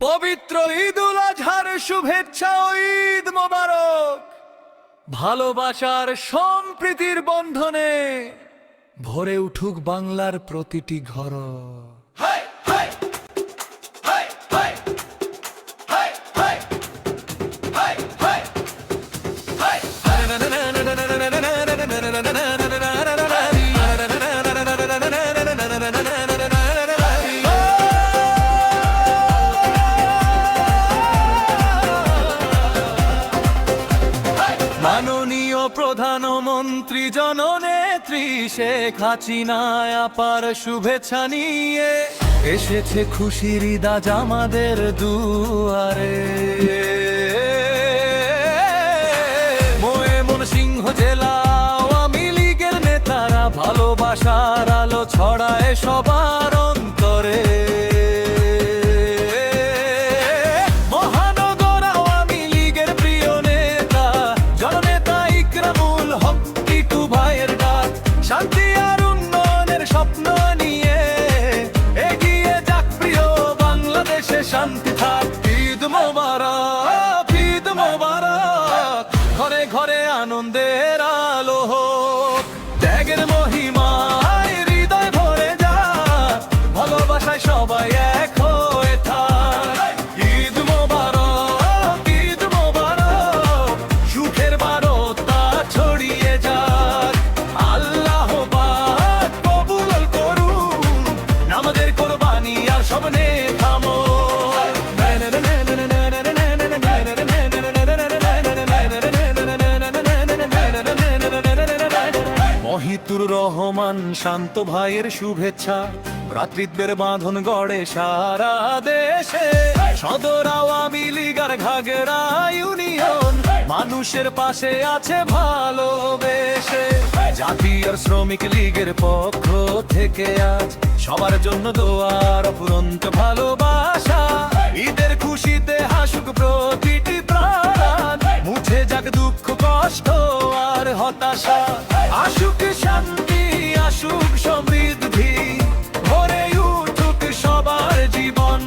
পবিত্র ঈদুল আজহার শুভেচ্ছা ও ঈদ মোবারক। ভালোবাসার সম্প্রীতির বন্ধনে ভরে উঠুক বাংলার প্রতিটি ঘর। মাননীয় প্রধানমন্ত্রী জননেত্রী শেখ হাসিনা আপার শুভেচ্ছা নিয়ে এসেছে খুশির ঈদ আজ আমাদের দুয়ারে। ময়মনসিংহ জেলা আওয়ামী লীগের নেতারা ভালোবাসার আলো ছড়ায় সবার অন্তরে। শান্তি আর উন্নয়নের স্বপ্ন নিয়ে এগিয়ে যাক প্রিয় বাংলাদেশে, শান্তি থাক। ঈদ মোবারক, ঈদ মোবারক, ঘরে ঘরে আনন্দের আলো হোক। ত্যাগের মহিমায় হৃদয় ভরে যাক, ভালোবাসায় সবাই এক হয়ে থাক। ঈদ মোবারক, ঈদ মোবারক, সুখের বার্তা ছড়িয়ে যাক। মহিতুর রহমান শান্ত ভাইয়ের শুভেচ্ছা ভ্রাতৃত্বের বাঁধন গড়ে সারা দেশে। সদর আওয়ামী লীগ আর ঘাগড়া ইউনিয়ন মানুষের পাশে আছে ভালোবেসে। জাতীয় শ্রমিক লীগের পক্ষ থেকে আজ সবার জন্য দোয়ার অফুরন্ত ভালোবাসা। ঈদের খুশিতে হাসুক প্রতিটি প্রাণ, মুছে যাক দুঃখ কষ্ট আর হতাশা। আসুক শান্তি, আসুক সমৃদ্ধি, ভরে উঠুক সবার জীবন।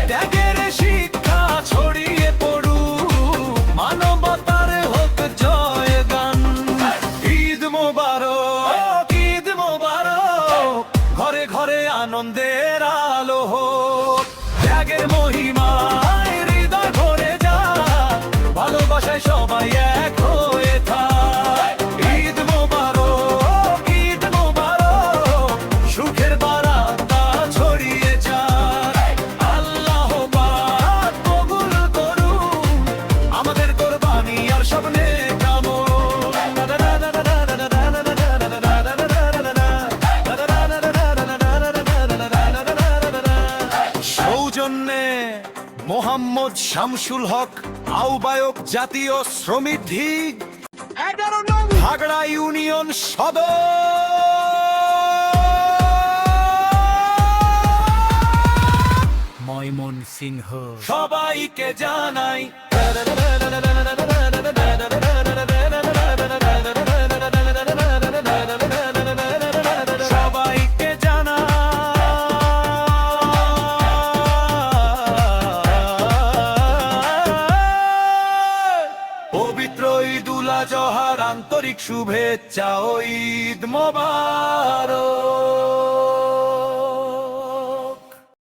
ত্যাগের শিক্ষা ছড়িয়ে পড়ুক, মানবতার হোক জয় গান। ঈদ মোবারক, ঈদ মোবারক, ঘরে ঘরে আনন্দের আলো হোক। ত্যাগের মহিমায় হৃদয় ভরে যাক, ভালোবাসায় সবাই এক হয়ে থাক। ঈদ মোবারক, ঈদ মোবারক, সুখের বার্তা ছড়িয়ে যাক। আল্লাহ পাক কবুল করুন আমাদের কোরবানি আর স্বপ্নে সৌজন্যে মোহাম্মদ শামসুল হক, আহ্বায়ক জাতীয় শ্রমিক লীগ ঘাগড়া ইউনিয়ন সদর। ময়মনসিংহ সবাইকে জানাই সবাইকে জানাই পবিত্র ঈদুল আজহার আন্তরিক শুভেচ্ছা ও ঈদ মোবারক।